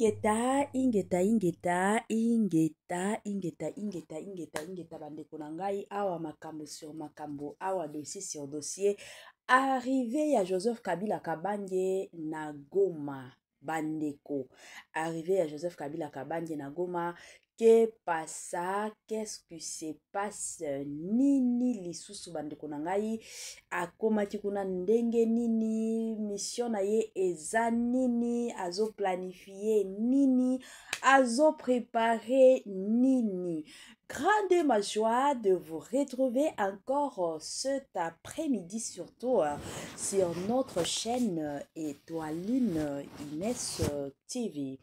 ingeta bandeko na ngai awa makambo sur makambo awa dossier sur dossier arrivé ya Joseph Kabila Kabange na Goma bandeko arrivé ya Joseph Kabila Kabange na Goma. Qu'est-ce qui se passe nini lisusu bandeko na ngai akomaki kuna ndenge nini mission na ye eza nini azo planifier nini azo préparer nini. Grande ma joie de vous retrouver encore cet après-midi surtout sur notre chaîne Étoiline Inès TV.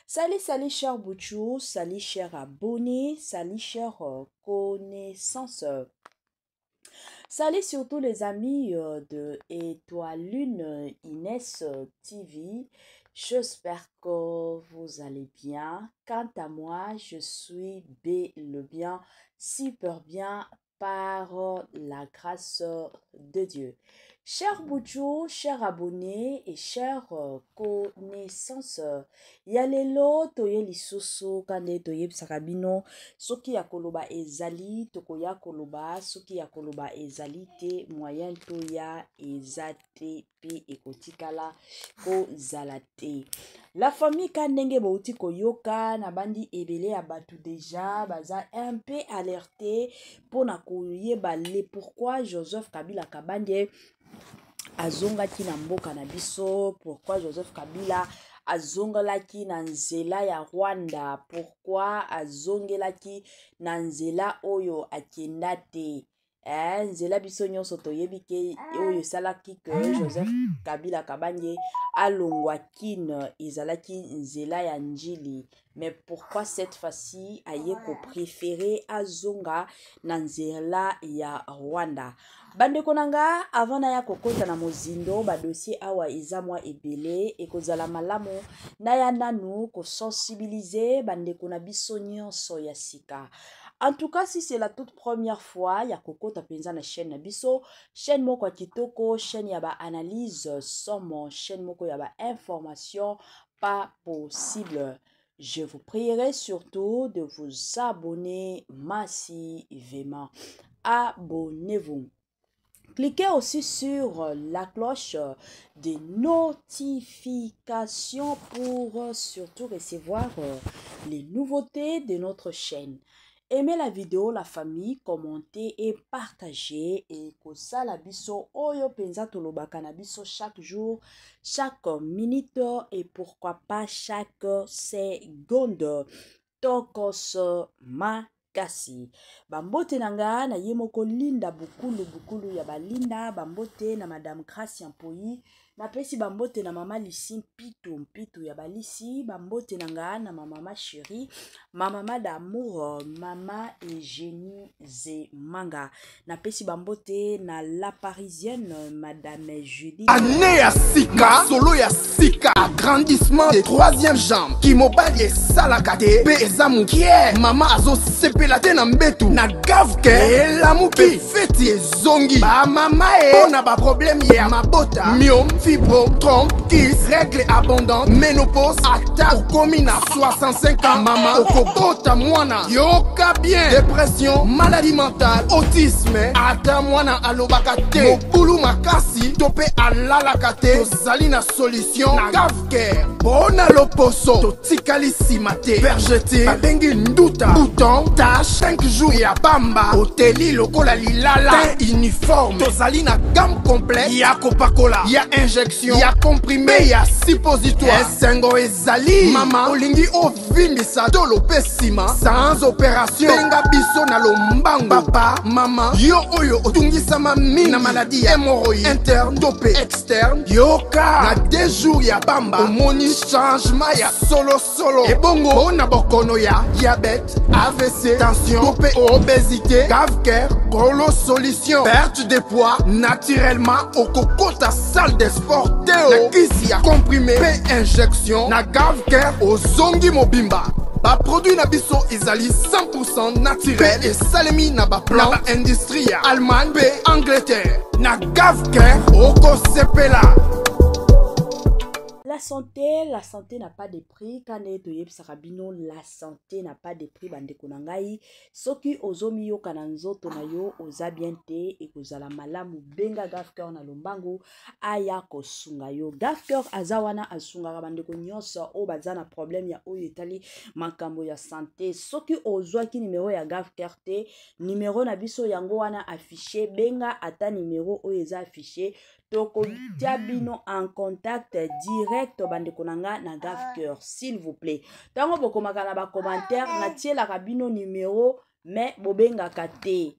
Salut chers Bouchou, salut chers abonnés, salut chers connaissances. Salut surtout les amis de Étoiline Inès TV. J'espère que vous allez bien. Quant à moi, je suis bien, super bien par la grâce de Dieu. Chers Bouchou, chers abonnés et chers connaissances, yalelo toye lisusu kande toye bisakabino soki ya koloba ezali tokoya koloba soki ya koloba ezali te moyen toya ezate pe ekotikala ko zalate. La famille kandenge bauti koyoka na bandi ebele ya batu déjà baza un peu alerté pona koyeba le pourquoi Joseph Kabila Kabange azongaki na mboka na biso, pourquoi Joseph Kabila azongelaki na nzela ya Rwanda, pourquoi azongelaki na nzela oyo akenda te. Nzela biso nyonso toyebi ke oyo salaki ke Joseph Kabila Kabange alongwa kine ezalaki nzela ya njili. Mais pourquoi cette fois-ci aye ko préféré azonga na nzela ya Rwanda? Bandeko nanga avant na ya kokota na mozindo ba dossier awa eza mwa ebele ekozala malamu na ya nanu ko sensibiliser bandeko na biso nyonso ya sika. En tout cas, si c'est la toute première fois, ya kokota penza na chaîne na biso, chaîne moko ya kitoko, chaîne ya ba analyse somme, chaîne moko ya ba information pas possible. Je vous prierai surtout de vous abonner massivement. Abonnez-vous. Cliquez aussi sur la cloche des notifications pour surtout recevoir les nouveautés de notre chaîne. Aimez la vidéo, la famille, commentez et partagez. Et kosala biso oyo penza tolobaka na biso chaque jour, chaque minute et pourquoi pas chaque seconde. Tokos makasi. Bambote nanga na yemoko linda bukulu ya balinda. Bambote na Madame Gracia Mpoyi. Na pesi bambote na mama Lisi mpitu ya balisi. Bambote nanga na mama chérie. Mama d'amour, mama Eugénie Zemanga. Na pesi bambote na la parisienne Madame Julie. Année ya sika, solo ya sika, agrandissement des troisième jambes. Kimobali salakate, pe ezamu kie. Mama azo sepelate na mbetu. Na gavke, lamuki, feti zongi. Ba mama na ba problème ya mabota. Myom, fibrome, trompe, kiss, règle abondante, ménopause, attaque, commune à 65 ans. Maman, okobota mwana, yoka bien. Dépression, maladie mentale, autisme, ata mwana alobakate. Mokulu makasi, tope alalakate. Tozali na solution, na gavke. Bona loposo, totikali simate. Vergete, babengi nduta, bouton, tache, 5 jours ya bamba. Hoteli lokola lilala, teint uniforme. Tozali na gamme complète, ya Coca-Cola, ya injection, ya comprimé, ya suppositoire. Esengo ezali, mama, olingi ovimbisa dolo pesima. Sans opération, benga biso na lombango. Papa, mama, yo oyo otungisa mami na maladie ya hémorroïde interne, topé externe. Yoka, na 2 jours ya bamba, omoni changement ya solo. Ebongo, na bokono ya diabète, AVC, tension, topé obésité, Gavker, Golo solution, perte de poids, naturellement, au coco ta salle de sport, Théo, na kisi ya comprimé, P injection, na Gavker, au zongi mobimba. Ba produit na biso ezali 100% naturel et salemi na ba plan na ba industrie ya Allemagne pe Angleterre. Na Gavker, oko sepela. la santé n'a pas de prix. Quand la santé n'a pas de prix. Bande konangai. Soki ozomi yo kananzo tonayo oza bien te et kozala malamu benga gafker na lombango aya kosunga yo. Gafker azawana asunga bande konyoso o bazana problème ya oyo etali makambo ya santé. Soki ozwaki numéro ya gafker te numéro na biso yango wana affiché benga ata numéro oyo eza affiché. Toko bino en contact direct bande konanga na gafker s'il vous plaît. Tango bokomaka na ba commentaire na tiela kabino numéro mais bobenga kate.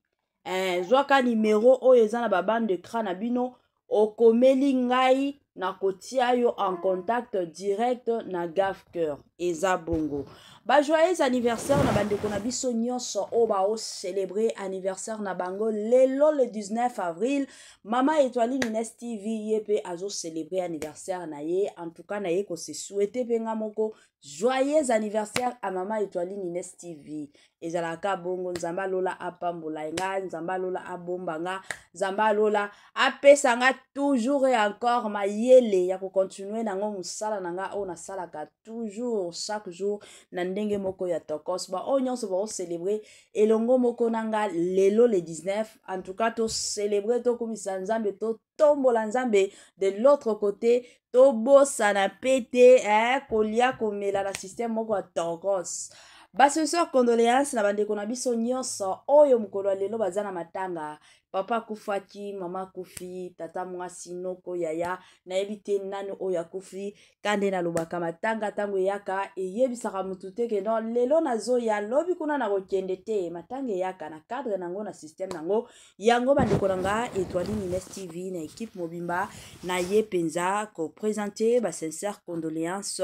Zwaka numéro oyo eza na ba bande de crâne na bino okomeli ngai na kotia yo en contact direct na gafker eza bongo. Ba joyeux anniversaire na bande kona biso nyonso o ba o célébrer anniversaire na bango lelo le 19 avril. Mama Étoile Nines TV yepe azo célébrer anniversaire na ye. En tout cas na ye ko se souhaiter penga moko joyeux anniversaire à Mama Étoile Nines TV. Ezalaka bongo nzamba lola apambola nga nzamba lola abomba nga nzamba lola apesa nga toujours et encore mayele ya ko continuer nango musala nanga o na salaka toujours chaque jour na ndenge moko ya tokos ba o nyonso ba o célébrer elongo moko nanga lelo le 19. En tout cas to célébrer to komisa nzambe to tombola nzambe de l'autre côté to bossa na pete kolia komela na système moko ya tokos. Basenseur condoléances na bande kona biso nyonso oyo mukolo lelo bazana matanga. Papa kufaki, mama kufi, tata mwasi noko yaya na ebite nani oya kufi kande na lubaka matanga tango yaka eyebisaka mutu te ke non lelo nazo ya lobi kuna na kokende te matanga yaka na cadre nango na système nango yango bande konanga Étoile Nines TV na équipe mobimba na ye penza ko présenter ba sincère condoléances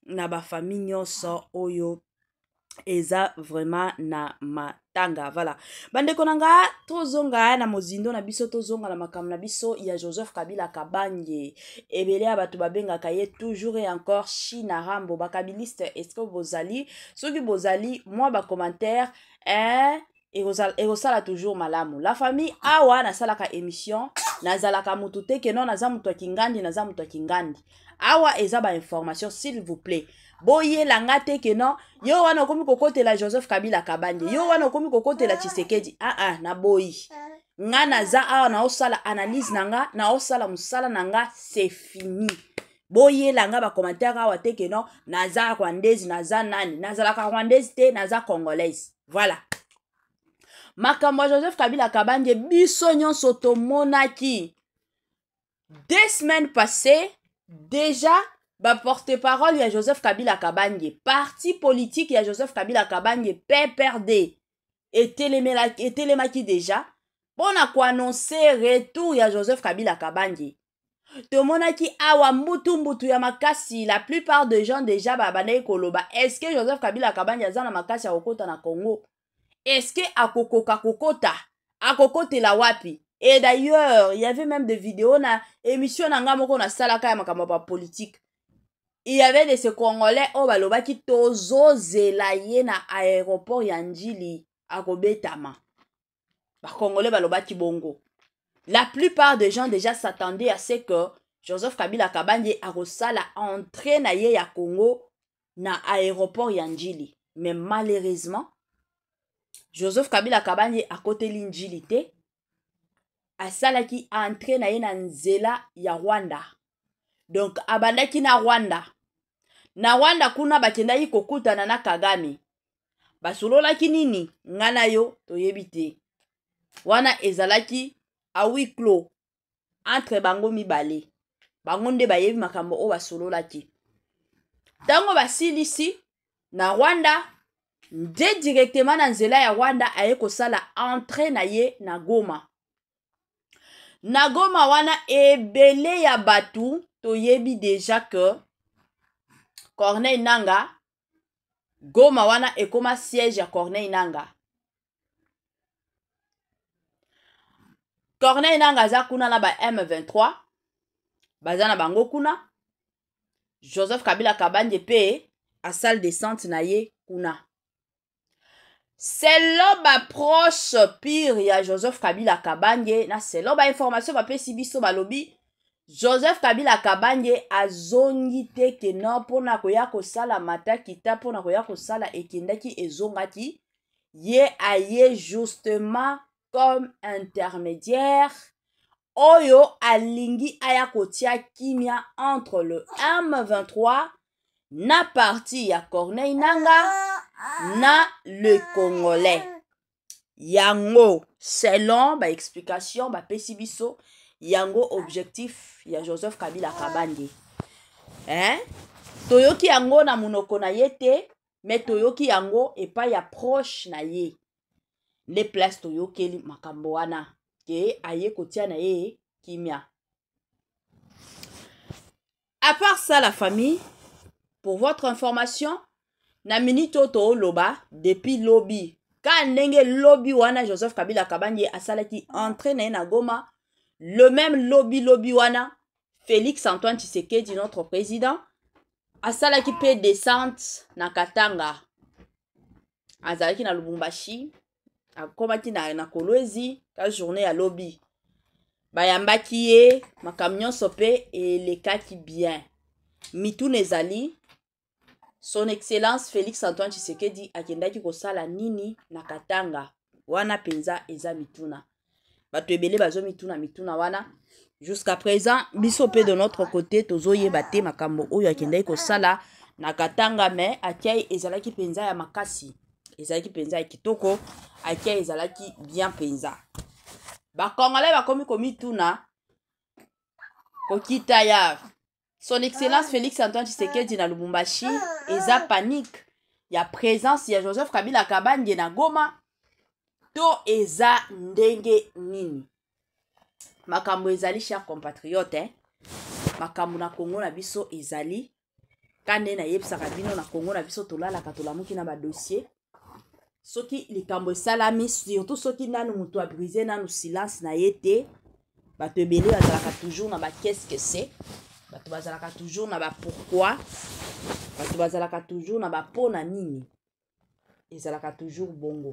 na ba famille nyonso oyo eza vraiment na matanga. Voilà bande konanga tozonga na mozindo na biso tozonga na makambo na biso ya Joseph Kabila Kabange ebele ya bato babengaka ye toujours et encore China Rambo bakabiliste. Est-ce que bozali soki bozali moi ba commentaire ekosala toujours malamu. La famille awa nasalaka émission nazalaka mutu te ke non naza mutu ya kingandi naza mutu ya kingandi awa eza ba information s'il vous plaît. Boye langa te ke non yo wana komi kokote la Joseph Kabila Kabange yo wana komi kokote la Tshisekedi na boyi nga naza awa na osala analyse nanga na osala musala nanga c'est fini. Boye langa ba commentaire awa te ke non naza rwandaise naza nani nazalaka rwandaise te naza congolaise. Voilà makambo Joseph Kabila Kabange biso nyonso tomonaki 2 semaines passées déjà. Ba porte-parole ya Joseph Kabila Kabange parti politique ya Joseph Kabila Kabange PPRD etelemaki déjà pona ko annoncer retour ya Joseph Kabila Kabange. Tomonaki awa mbutu ya makasi la plupart de gens déjà babanaye koloba est-ce que Joseph Kabila Kabange azana makasi ya kokota na Congo? Est-ce que akokoka kokota akokotela wapi? Et d'ailleurs il y avait même des vidéos na émission na nga moko na salaka ya makambo pa politique. Il y avait de ces Congolais au balobaki tozo zelaye na aéroport ya Njili akobetama. Ba Congolais balobaki bongo. La plupart des gens déjà s'attendaient à ce que Joseph Kabila Kabange akosala entrée na ye ya Congo na aéroport ya Njili. Mais malheureusement Joseph Kabila Kabange akoteli Njili te. Asalaki entrée na ye na nzela ya Rwanda. Donc abandaki na Rwanda. Na Rwanda kuna bakendaki kokutana na Kagame. Basololaki nini? Ngana yo toyebi te. Wana ezalaki a huis clos entre bango mibale. Bango nde bayebi makambo o basololaki. Tango basilisi na Rwanda nde directement na nzela ya Rwanda aye kosala entrée na ye na Goma. Na Goma wana ebele ya batu toyebi déjà que Corneille Nangaa Goma wana ekoma siège ya Corneille Nangaa. Corneille Nangaa aza kuna na ba M23 baza na bango kuna. Joseph Kabila Kabange pe a salle descente na ye kuna. Selo ba proche pire ya Joseph Kabila Kabange na selo ba information ba pesi biso balobi Joseph Kabila Kabange azongi te ke non pona koya kosala mata kita pona koya kosala ekendaki ezongaki ye aye justement comme intermédiaire oyo alingi aya kotia kimia entre le M23 na parti ya Corneille Nanga na le Congolais. Yango selon ba explication ba pesi biso yango objectif ya Joseph Kabila Kabange. Toyoki yango na munoko na yete, mais toyoki yango epa ya proche na ye. Les places toyokeli makambo wana ke aye kotia na ye kimia. À part ça la famille, pour votre information, na minito to loba depuis lobby. Quand ndenge lobby wana Joseph Kabila Kabange asalaki entraîné na Goma, le même lobby wana Félix Antoine Tshisekedi notre président asalaki pe descente na Katanga. Azalaki na Lubumbashi, akomaki na Kolwezi ka journée à lobby. Bayambaki ye makamion sope et les kaki bien. Mitu nezali son excellence Félix Antoine Tshisekedi akendaki kosala nini na Katanga wana penza eza mituna. Bato ebele bazo mituna wana. Jusqu'à présent, biso pe de notre côté tozoye bate makambo oyo akendaki kosala na Katanga mais akai ezalaki penza ya makasi. Ezalaki penza ya kitoko, akai ezalaki bien penza. Ba Congolais bakomi komituna kokita ya son excellence Félix Antoine Tshisekedi na Lubumbashi eza panique ya présence ya Joseph Kabila Kabange na Goma to eza ndenge nini. Makambo ezali chers compatriotes makambo na Congo na biso ezali kande na yebisaka bino na Congo na biso tolalaka tolamuki na ba dossier soki likambo esalami surtout soki nanu mutu a brisé nanu silence na yete bato ebele bazalaka toujours na ba qu'est-ce que c'est. Bato bazalaka toujours na ba pourquoi. Bato bazalaka toujours na ba pona nini. Ezalaka toujours bongo.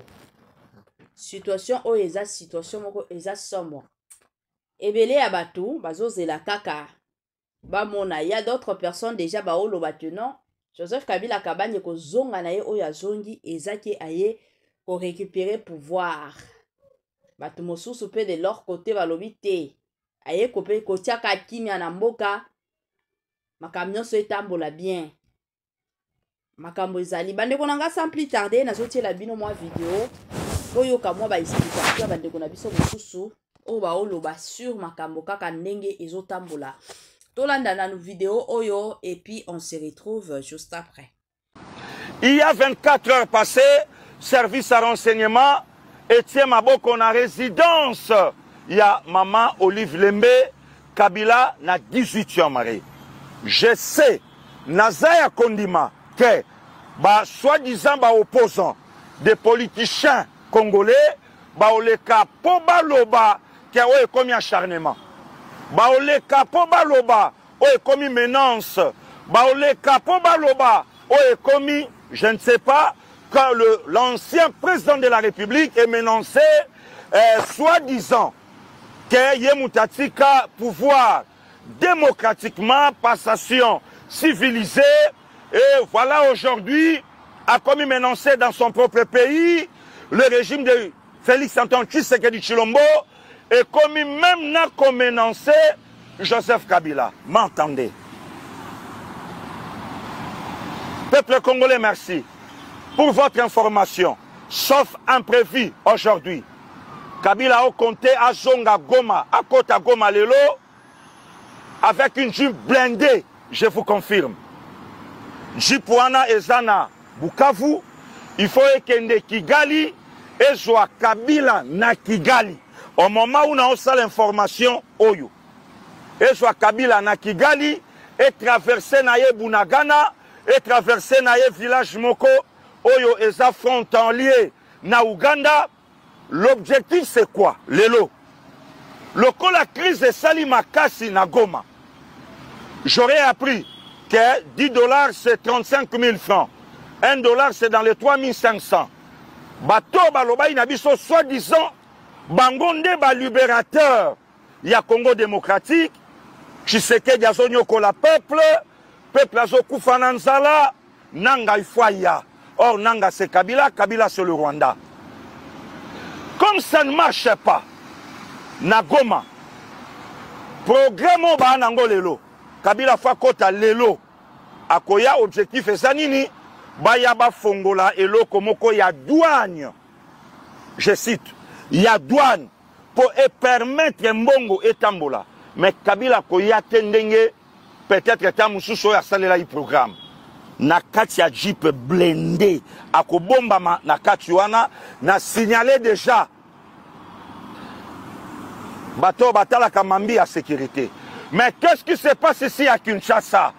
Situation o eza situation moko eza sombre. Ebele ya bato bazozela kaka. Ba mona ya d'autres personnes déjà ba olo batenon. Joseph Kabila Kabange ko zonga na ye oyo azongi ezaki aye ko récupérer pouvoir. Bato mosusu pe de leur côté balobi te. Aye ko pe ko tiaka kimia na mboka. Makambo so etambola bien. Makambo ezali bandeko nanga sans plus tarder nazotiela bino mwa video oyo ka mwa ba explication bandeko na biso mosusu o ba oloba sur makambo kaka ndenge ezotambola. Tolanda na nou vidéo oyo et puis on se retrouve juste après. Il y a 24 heures passées, service à renseignement Etienne Maboko na résidence. Il y a maman Olive Lembe Kabila na 18e marié. Je sais, Nazaya Kondima, que soi-disant opposants des politiciens congolais, oleka poba loba qui a commis acharnement. Oleka poba loba commis menace. Oleka poba loba commis, je ne sais pas, quand l'ancien président de la République est menacé, soi-disant que Yemutatika pouvoir démocratiquement, passation civilisée, et voilà aujourd'hui, a commis menacé dans son propre pays, le régime de Félix Antoine Tshisekedi Tshilombo, et commis même n'a comme menacé Joseph Kabila. M'entendez? Peuple congolais, merci pour votre information. Sauf imprévu aujourd'hui. Kabila a compté à Zonga Goma, à Kota Goma Lelo, avec une jeep blindée, je vous confirme. Jipwana Ezana Bukavu, il faut que Kigali et soit Kabila na Kigali. Au moment où on a aussi l'information, Oyo. Et soit Kabila na Kigali, et traverser Naye Bunagana, et traverser Naye village Moko, Oyo Eza frontalier na Uganda. L'objectif c'est quoi? Lelo. Lorsque la crise de Salima Kassi na Goma, j'aurais appris que 10 $ c'est 35 000 francs. 1 $ c'est dans les 3500. Bato baloba inabiso soi-disant, bangonde ba libérateur, ya Congo démocratique, Tshisekedi azonyokola peuple azokufa na nzala, nanga ifwaya. Or nanga c'est Kabila, Kabila c'est le Rwanda. Comme ça ne marche pas, na Goma, programme ba nango lelo, Kabila fa kota lelo, akoya objectif ezanini, baya ba fongola eloko moko ya douane. Je cite, ya douane pour permettre mbongo etambola. Mais Kabila koya tendenge peut-être tamususo ya salela i programme. Na kati ya jeep blindé akobomba na kati wana na signalé déjà bateau batala kamambi à sécurité. Mais qu'est-ce qui se passe ici à Kinshasa?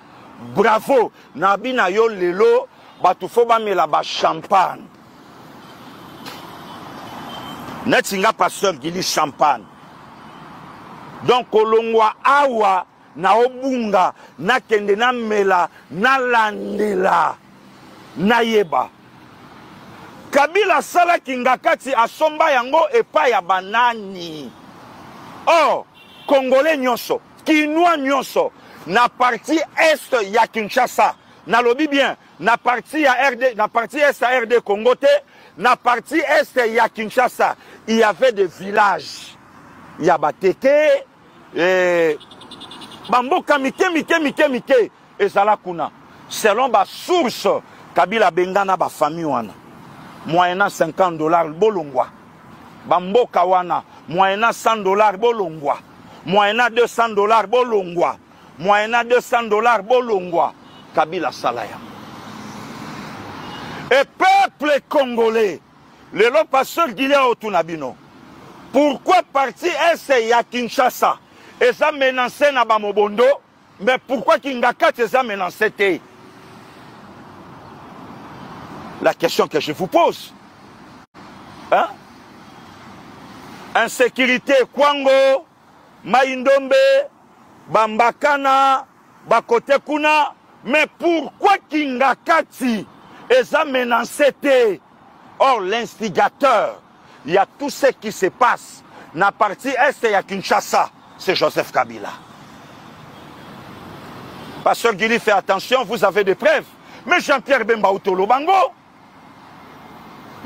Bravo, nabina yo lelo batufo ba mela ba champagne. Netinga pasteur Gili champagne. Donc kolongwa awa na obunga na kende na mela na landela na yeba. Kabila sala kingakati asomba yango epa ya banani. Oh, Congolais nyonso, Kinois nyonso, na partie est ya Kinshasa, na lobi bien, na partie ya RD, na partie est ya RD Congo te, na partie est ya Kinshasa, il y avait des villages. Il y a Bateke, Bamboka mike, et Zalakuna. Selon ba source, Kabila Bengana ba famille wana. Moyennant $50 bolongwa. Bamboka wana. Moyennant $100 bolongwa. Moyennant $200 bolongwa. Moyennant $200 bolongwa. Kabila Salaya. Et peuple congolais, le pasteur Guilia Otunabino. Pourquoi partir est ya Kinshasa? Et ça menacé na Bamobondo, mais pourquoi Kingakat et ça menacé te? La question que je vous pose. Hein? Insécurité Kwango, Maïndombe, Bambakana, Bakote Kuna, mais pourquoi Kingakati et ça menacé te? Or l'instigateur, il y a tout ce qui se passe. Na partie est et à Kinshasa, c'est Joseph Kabila. Pasteur Guili, fait attention, vous avez des preuves. Mais Jean-Pierre Bemba Outolo Bango,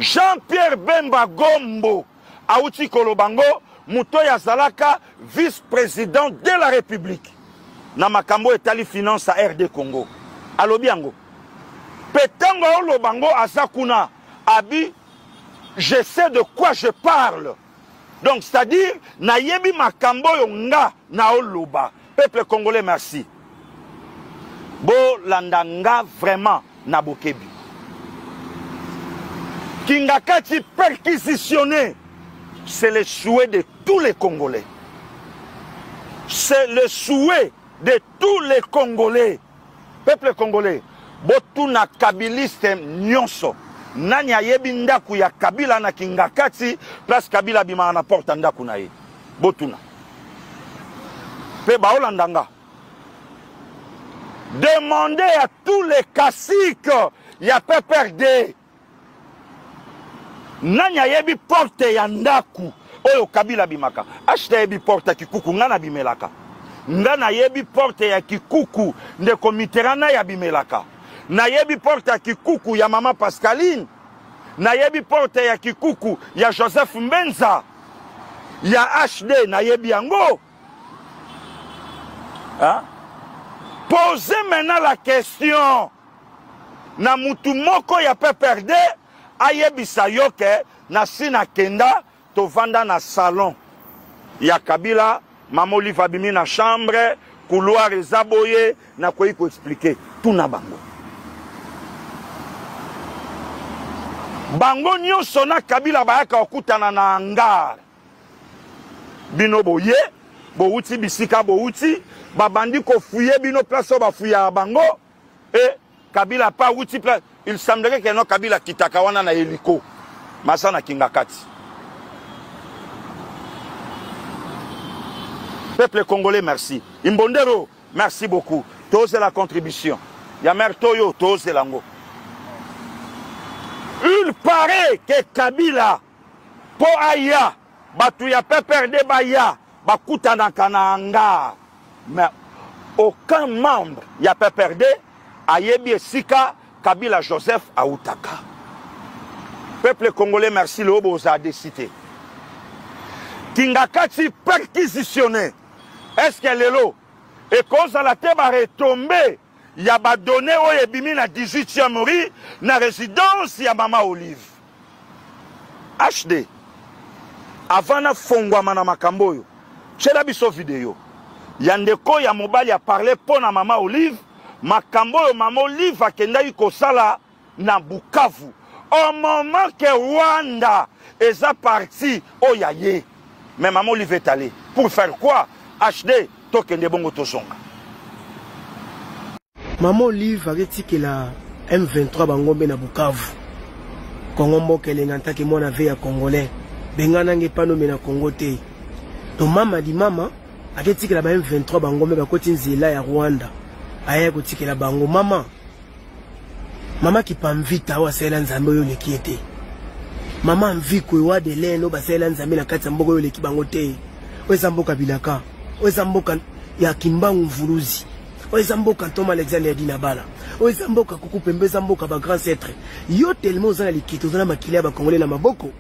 Jean-Pierre Bemba Gombo, Aouti Kolobango, Moutoya Zalaka, vice-président de la République. Namakambo Etali Finance à RD Congo. Alobiango. Petango Lobango Azakuna, Abi, je sais de quoi je parle. Donc, c'est-à-dire, Nayebi Makambo Yonga Naoloba. Peuple congolais, merci. Bo Landanga, vraiment, Nabokebi. Kingakati perquisitionné, c'est le souhait de tous les Congolais. C'est le souhait de tous les Congolais. Peuple congolais, Botuna Kabiliste Nyonso. Nani ayebi ndaku ya Kabila na Kingakati, place Kabila bima na porta ndaku na ye. Botuna. Pe baolandanga. Demandez à tous les caciques, il y a pas perdu. Nani ayebi porte ya ndaku, oyo Kabila bimaka. Ashta yebi porte kikuku, ngana bimelaka. Ngana yebi porte ya kikuku, ndeko Mitterrand ya bimelaka. Na yebi porte ya kikuku ya mama Pascaline. Na yebi porte ya kikuku ya Joseph Mbenza. Ya HD na yebi yango. Hein? Posez maintenant la question. Na mutu moko ya PPRD ayebi sayoke na sina kenda to vanda na salon. Ya Kabila, Mama Olive Abimi na chambre, couloir ezaboye na ko expliquer tout na bango. Bango nyonso na Kabila bayaka okutana na hangar. Bino boye, bouti bisika bouti, babandi ko fouiller bino place ba fouiller bango et Kabila pas outi place. Il semblerait que no Kabila kitaka wana na hélico. Masana Kingakati. Peuple congolais, merci. Imbondero, merci beaucoup. Tous la contribution. Yamer Toyo, tous lango. Il paraît que Kabila, po aya, batu ya PPRD baya, bakuta na kananga. Mais aucun membre ya PPRD ayebi esika Kabila Joseph autaka. Peuple congolais, merci le Oboza a décidé. Kingakati perquisitionné. Est-ce qu'elle est là? Et quand ça la tête va retomber, il y a donné au Ebimi na 18e rue, na résidence ya Mama Olive. HD. Avant na fongwa mana makamboyo. Chela biso vidéo. Yandeko ya mobali a parlé pour na Mama Olive. Makamboyo Mama Olive a kenda yuko sala na Bukavu. Au moment que Rwanda est parti au Yaye. Mais Mama Olive est allé. Pour faire quoi? HD, tokende bongo tosonga. Mama Olive a dit que la M23 bangombe na Bukavu. Kongo mokele ngantaki mwana veya congolais. Bengana nge pano mena Congo te. To mama di mama a dit que la M23 bangombe bakoti nzela ya Rwanda. Aya ko tikela bango mama. Mama qui pamvita wa sela nzambe yo lekiete. Mama mviko wa de leno ba sela nzambe na kati mboko yo leki bango te. Weza mboka bilaka. Weza mboka ya Kimbangu Mvuluzi. Weza mboka Thomas Alexander Dinabala. Weza mboka kuku pembeza mboka ba grand maître. Yo tellement za likito za makili ba congolais na maboko.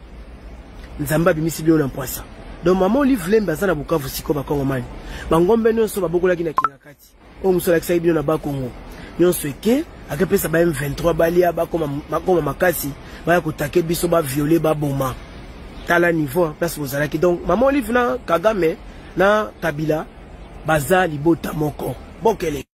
Nzamba bimisi bio na mpwasa. Donc Mama Olive Lemba za na Bukavu siko ba Kongomani. Bangombe nyonso babokola kina kingakati. O musola kisai bio na ba Kongo. Nyonso eke akepesa ba M23 balia ba koma makasi ba kutake biso ba violer ba boma. Tala niveau place bozalaki. Donc Mama Olive na Kagame na Kabila baza libota moko. Bokele.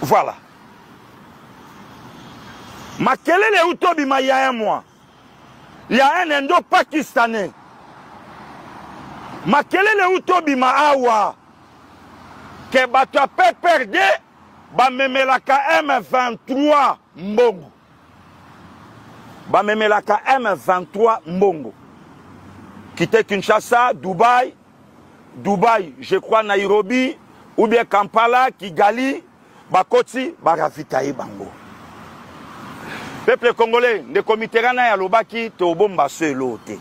Voilà. Makelele Utobima, il y a un mois. Il y a un Indo-Pakistanais. Makelele Utobima awa. Que bata pe perde. Ba memelaka M23 mbongo. Ba memelaka M23 mbongo. Quitte Kinshasa, Dubaï. Dubaï, je crois Nairobi. Ou bien Kampala, Kigali. Bakoti, baravitaye bango. Peuple congolais, ne komiterana ya lobaki te obomba selo te.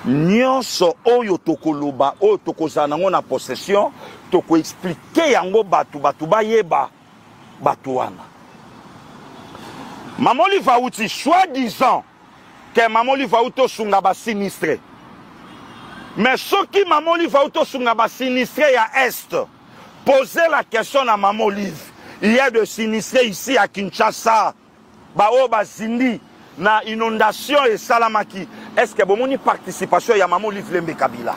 Nyonso oyo tokoloba, oyo tokozana nango na possession, toko expliquer yango batu bayeba batu wana. Mama Olive auti soi-disant que Mama Olive auto sunga ba sinistre. Mais ce qui Mama Olive auto sunga ba sinistre ya est. Posez la question à Mama Olive. Il y a de sinistrés ici à Kinshasa. Bao Bazindi. Na inondation et Salamaki. Est-ce que vous avez une participation à Mama Olive Lembe Kabila?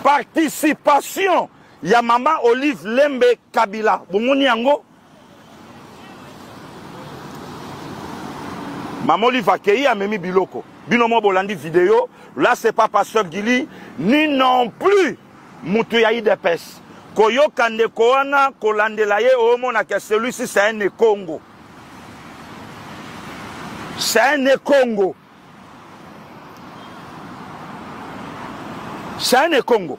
Participation. Il y a Mama Olive Lembe Kabila. Vous avez yango? Mama Olive accueilli à Memi Biloko. Binomo Bolandi vidéo. Là, c'est pas Pasteur Gili, ni non plus Moutouyaï de Pes. Koyo Kande Koana, Kolandelaye, Omona, que celui-ci, c'est un Congo. C'est un Congo. C'est un Congo.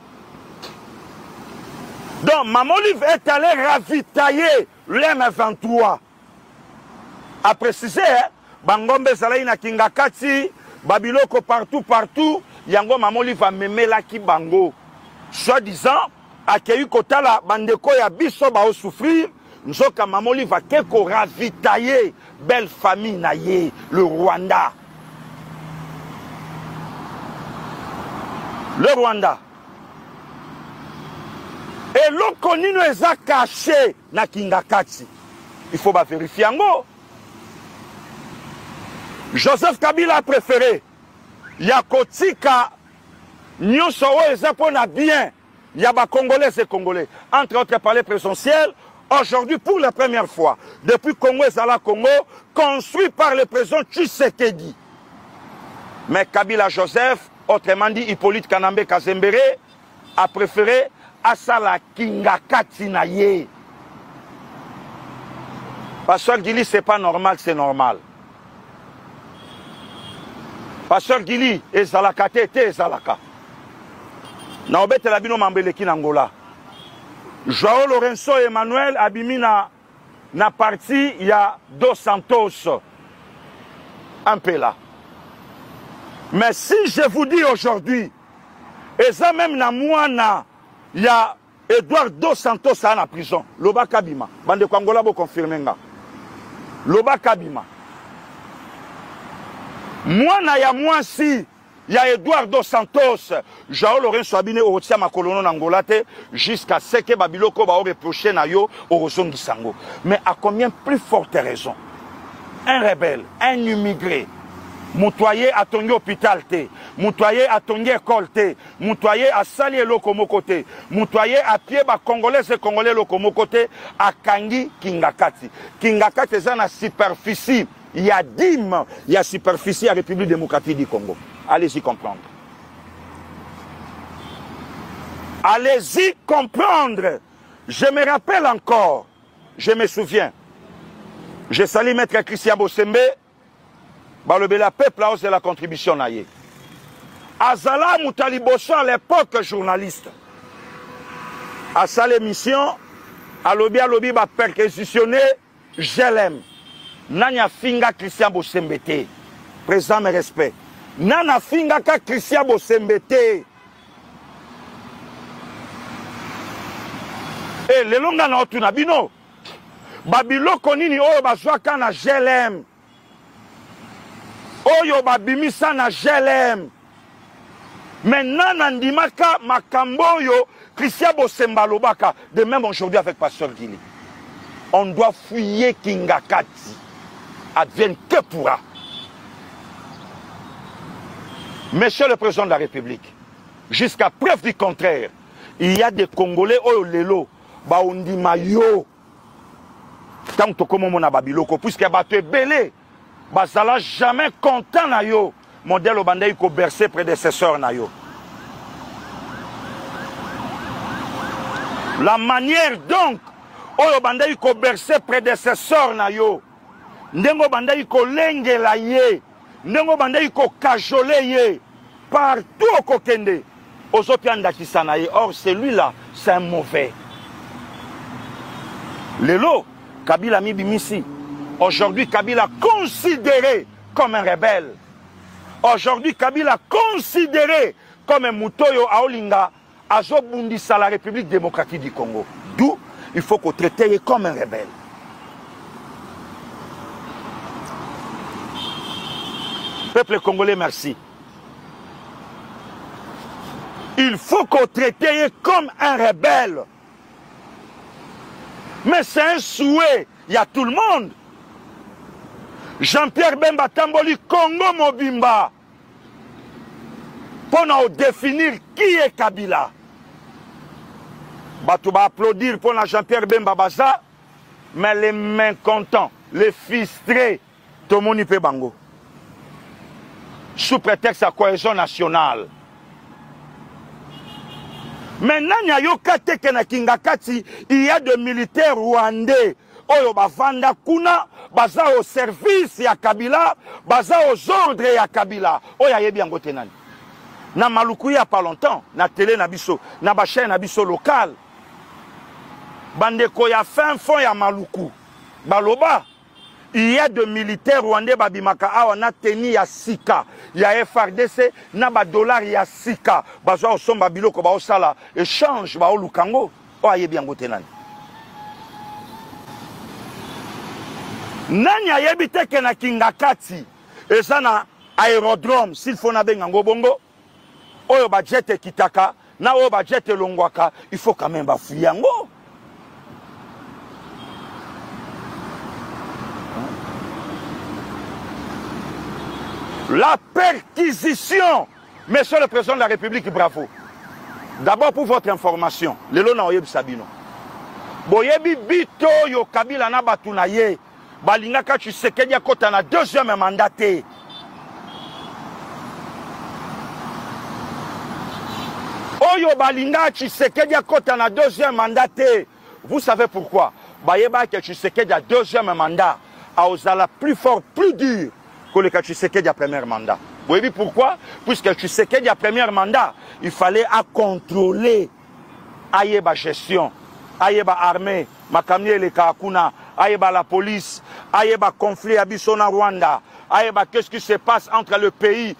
Donc, Mama Olive est allé ravitailler l'M23. A préciser, Bangombe Zalaïna Kingakati, Babiloko partout, yango Mama Olive a memela ki bango. Soi-disant, akeyu kotala bandeko ya biso ba o souffrir, nzoka Mama Olive a keko ravitailler belle famille na ye, le Rwanda. Le Rwanda. Et l'autre nino eza caché na Kingakati. Il faut vérifier yango. Joseph Kabila a préféré Yakotika nyonso oyo eza pona bien ya ba Congolais et Congolais. Entre autres palais présidentiels, aujourd'hui pour la première fois depuis Congo ezala Congo, construit par le président Tshisekedi. Mais Kabila Joseph, autrement dit Hippolyte Kanambe Kazembere, a préféré asala Kingakati na ye. Pasteur Gili, c'est pas normal, c'est normal. Pasteur Gili, ezalaka te ezalaka. Na obete la bino mambeleki na Angola. Joao Lorenzo Emmanuel abimi na parti ya Dos Santos. Un peu là. Mais si je vous dis aujourd'hui, et ça même na mouana, il y a Edouard Dos Santos à la prison. Loba Kabima. Bande Angola bo confirmer nga. Loba Kabima. Mouana ya mouansi. Il y a Edouard Dos Santos, Joao Lorenzo Abine au Tia Makolono Nangolate, jusqu'à ce que Babiloko va reprocher na yo au Rosongi Sango. Mais à combien plus forte raison? Un rebelle, un immigré, moutoyer à ton hôpital te, moutoyer à ton école te, moutoyer à sali lokomokote, moutoyer à pied ba Congolais et Congolais lokomokote, à Kangi Kingakati. Kingakati est en superficie. Il y a dîme, il y a superficie à la République démocratique du Congo. Allez-y comprendre. Allez-y comprendre. Je me rappelle encore, je me souviens, je salue maître Christian Bosembe, la peuple a osé la contribution naïe. Azala Moutali Bosso à l'époque journaliste. À sa l'émission, à lobby va perquisitionner, je l'aime. Nanya finga Christian Bosembete. Présent mes respects. Nana finga ka Christian Bosembete. Eh, le longa na otuna bino. Babilo konini oyo bazwaka na GLM. Oyo babimisa na GLM. Mais nana ndimaka makambo yo Christian Bosemba lobaka. De même aujourd'hui avec Pasteur Gili. On doit fouiller Kingakati. Advienne que pourra. Monsieur le Président de la République, jusqu'à preuve du contraire, il y a des Congolais au lelo, baondi mayo, tant que comme on a babiloko, puisque bateau belé, basala jamais content na yo, modèle au bandé ko bercé prédécesseur na yo. La manière donc, au bandé ko bercé prédécesseur na yo. Ndengo bandai ko lenge la ye, ndengo bandai ko kajole ye, partout au kokende, aux opianda qui s'en aille. Or celui-là, c'est un mauvais. Lelo, Kabila Mibimisi, aujourd'hui Kabila considéré comme un rebelle. Aujourd'hui Kabila considéré comme un moutoyo aolinga, azobundisa la République démocratique du Congo. D'où il faut qu'on traite comme un rebelle. Peuple congolais, merci. Il faut qu'on traite comme un rebelle. Mais c'est un souhait. Il y a tout le monde. Jean-Pierre Bemba Tamboli, Congo Mobimba. Pour nous définir qui est Kabila. Batou va applaudir pour Jean-Pierre Bemba Baza. Mais les mécontents, les fistrés, tout le monde y peut bango. Sous prétexte à cohésion nationale. Maintenant, il y a des militaires rwandais. Oyo bavanda kuna, baza au service ya Kabila, baza aux ordres ya Kabila. Oya yebi ango tenani. Na maluku ya pas longtemps, na télé na biso, na ba chaîne na biso local. Bandeko ya fin fond ya maluku. Baloba. Il y a des militaires rwandais babimaka awa na teni ya sika ya FRDC na ba dollar ya sika bazwa osomba biloko ba osala échange ba olukango o ayebi yango tenani nani ayebi teke na Kingakati eza na aérodrome s'il faut na benga ngo bongo oyo ba jet kitaka na oyo bajet elongwaka il faut quand même bafuyi yango. La perquisition, monsieur le président de la République, bravo. D'abord pour votre information, lelo na oyeb sabino. Boyebi bito yo Kabila na batuna ye, balingaka Tshisekedi akota na deuxième mandat te. Oyo balinga Tshisekedi akota na deuxième mandat te. Vous savez pourquoi? Bayeba que Tshisekedi a deuxième mandat, a osala plus fort, plus dur que le Tshisekedi a premier mandat. Vous voyez pourquoi? Puisque Tshisekedi a premier mandat, il fallait à contrôler ayeba gestion, ayeba armée, makamie le kakuna, ayeba la police, ayeba conflit abisso na Rwanda, ayeba qu'est-ce qui se passe entre le pays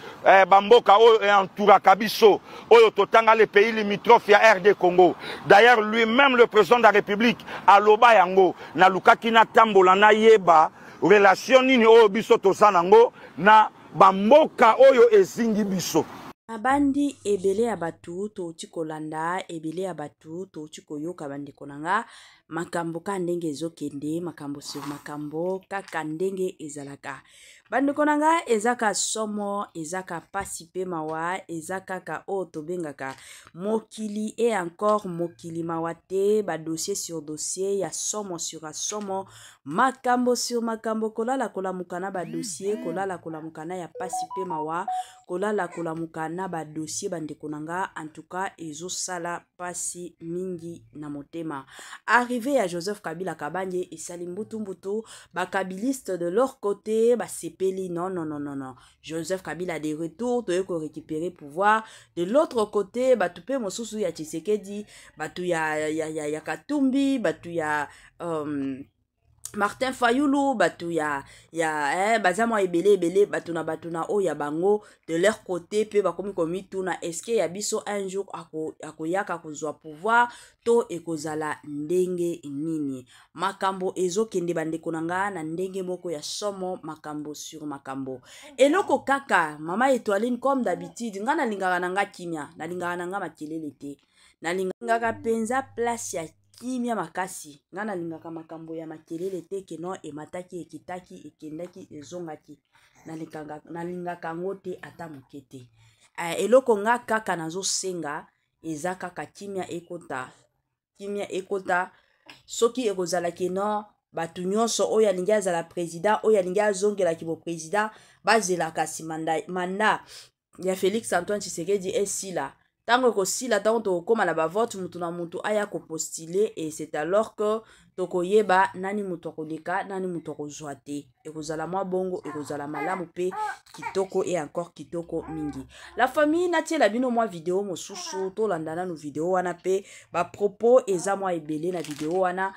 Bamboka et Entourakabiso, oyo totanga le pays limitrophe ya RD Congo. D'ailleurs lui-même le président de la République aloba yango na lukaki na tambola na yeba relation nini oyo biso tosanango na bamboka oyo ezingi biso. Abandi ebele ya batu touti kolanda, ebele ya batu touti koyoka bandeko nanga, makambo ka ndenge ezokende, makambo sur makambo kaka ndenge ezalaka. Bandeko nanga ezaka somo, ezaka pasipe mawa, ezaka ka o tobengaka mokili et encore mokili mawate, ba dossier sur dossier, ya somo sur a somo, makambo sur makambo, kolala kola mukana ba dossier, kolala kola mukana ya pasipe mawa, kolala kola mukana ba dossier bandeko nanga, en tout cas ezo sala pasi mingi na motema. Arrivé à Joseph Kabila Kabanye et Salim Mbutu, ba kabiliste de leur côté, ba sepeli non. Joseph Kabila de retour, tu ko récupérer pouvoir. De l'autre côté, ba tupe mosusu ya Tshisekedi, ba tu ya Katumbi, ba tu ya Martin Fayulu, batu bazama ebele batuna o ya bango de leur côté pe bakomi komi tuna eske ya biso un jour akoyaka kozwa pouvoir to ekozala ndenge nini. Makambo ezokende bandeko nanga na ndenge moko ya somo, makambo sur makambo. Eloko kaka mama Étoiline comme d'habitude ngana lingaka nanga kimia, na lingaka nanga makelele te, na lingaka penza place ya kimia makasi, ngana lingaka makambo ya makelele te keno emataki ekitaki ekendaki ezongaki, na lingaka ngote ata mokete. Eloko nga kaka nazo senga eza kaka kimia ekota soki ekozala keno batu nyonso oya lingi azala président oya lingi azongela ki bo président bazela kasi manda ya Félix Antoine Tshisekedi esila. Tango ko sila tango to koma na ba vote mutu na mutu aya ko postuler, et c'est alors que toko yeba nani mutu ko leka nani mutu ko joate ekozala mwa bongo ekozala malamu pe kitoko et encore kitoko mingi. La famille natiela bino mwa vidéo mosusu to landana no vidéo wana pe ba propos eza mwa ebele na vidéo wana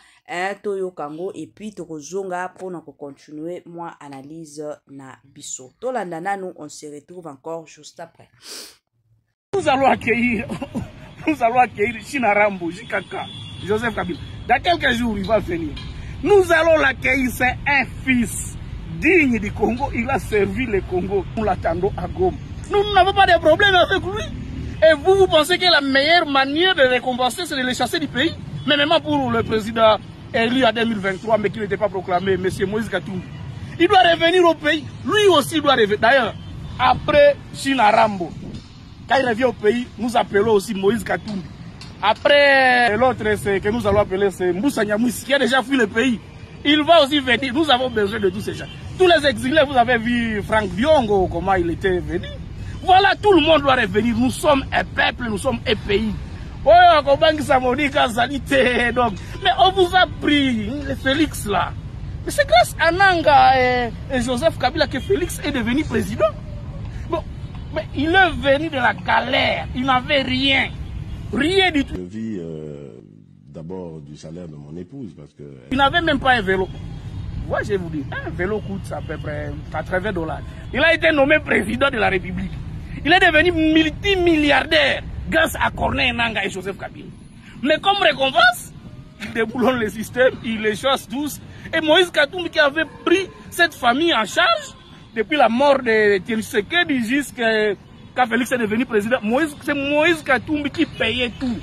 to yo kango, et puis toko zonga pona ko continuer mwa analyse na biso to landana nous. On se retrouve encore juste après. Nous allons accueillir Chinarambo, Jikaka, Joseph Kabila. Dans quelques jours, il va venir. Nous allons l'accueillir, c'est un fils digne du Congo. Il a servi le Congo. Nous l'attendons à Goma. Nous n'avons pas de problème avec lui. Et vous pensez que la meilleure manière de récompenser, c'est de le chasser du pays? Mais même pour le président élu en 2023, mais qui n'était pas proclamé, M. Moïse Katumbi. Il doit revenir au pays. Lui aussi doit revenir. D'ailleurs, après Chinarambo, quand il revient au pays, nous appelons aussi Moïse Katumbi. Après l'autre que nous allons appeler, c'est Moussa Nyamwisi, qui a déjà fui le pays. Il va aussi venir. Nous avons besoin de tous ces gens. Tous les exilés, vous avez vu Franck Biongo, comment il était venu. Voilà, tout le monde doit revenir. Nous sommes un peuple, nous sommes un pays. Donc, mais on vous a pris, le Félix là. Mais c'est grâce à Nanga et Joseph Kabila que Félix est devenu président. Bon, mais il est venu de la galère, il n'avait rien. Rien du tout. Je vis d'abord du salaire de mon épouse parce que... Il n'avait même pas un vélo. Moi, je vous dis, un vélo coûte à peu près $80. Il a été nommé président de la République. Il est devenu multimilliardaire grâce à Corneille Nangaa et Joseph Kabila. Mais comme récompense, il déboulonne le système, il les chasse tous. Et Moïse Katumbi qui avait pris cette famille en charge depuis la mort de Tshisekedi jusqu'à quand Félix est devenu président, c'est Moïse Katumbi qui payait tout.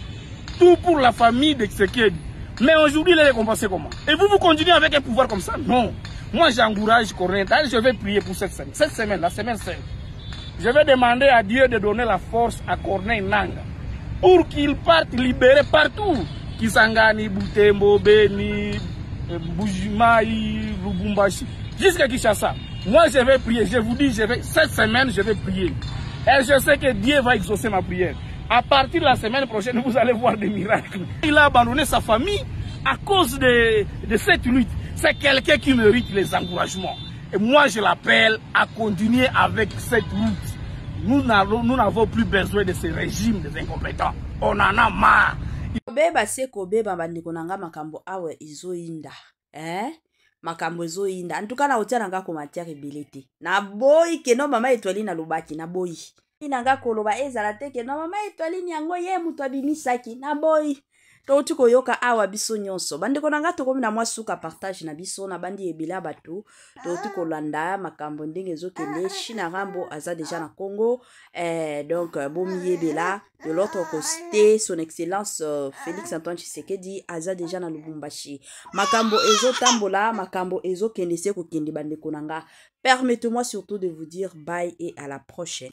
Tout pour la famille de Tshisekedi. Mais aujourd'hui, il est récompensé comment? Et vous continuez avec un pouvoir comme ça? Non. Moi, j'encourage Corneille. Je vais prier pour cette semaine. Cette semaine, la semaine 5. Je vais demander à Dieu de donner la force à Corneille Nangaa pour qu'il parte libéré partout. Kisangani, Butembo, Beni, Bujimaï, Lubumbashi, jusqu'à Kinshasa. Moi, je vais prier. Je vous dis, cette semaine, je vais prier. Et je sais que Dieu va exaucer ma prière. À partir de la semaine prochaine, vous allez voir des miracles. Il a abandonné sa famille à cause de cette lutte. C'est quelqu'un qui mérite les encouragements. Et moi, je l'appelle à continuer avec cette lutte. Nous n'avons plus besoin de ce régime des incompétents. On en a marre. Beba seko beba bandiko nanga makambo awe izoinda. Makambo ezoinda. Antuka na otia nanga komatia rebelete. Na boy keno mama etwali na lubaki na boy. Nanga koloba ezala te keno mama etwali nyango ye mutu abimisaki na boy. Touti koyoka awa biso nyonso. Bandiko nanga tokomi na mwa suka partage na biso na bandi ebila batu. Touti kolanda makambo ndenge ezokende China Rambo aza déjà na Congo. Donc bomi yebela de l'autre côté son excellence Félix Antoine Tshisekedi aza déjà na Lubumbashi. Makambo ezo tambola, makambo ezo kende se ko kende bandiko nanga. Permettez-moi surtout de vous dire bye et à la prochaine.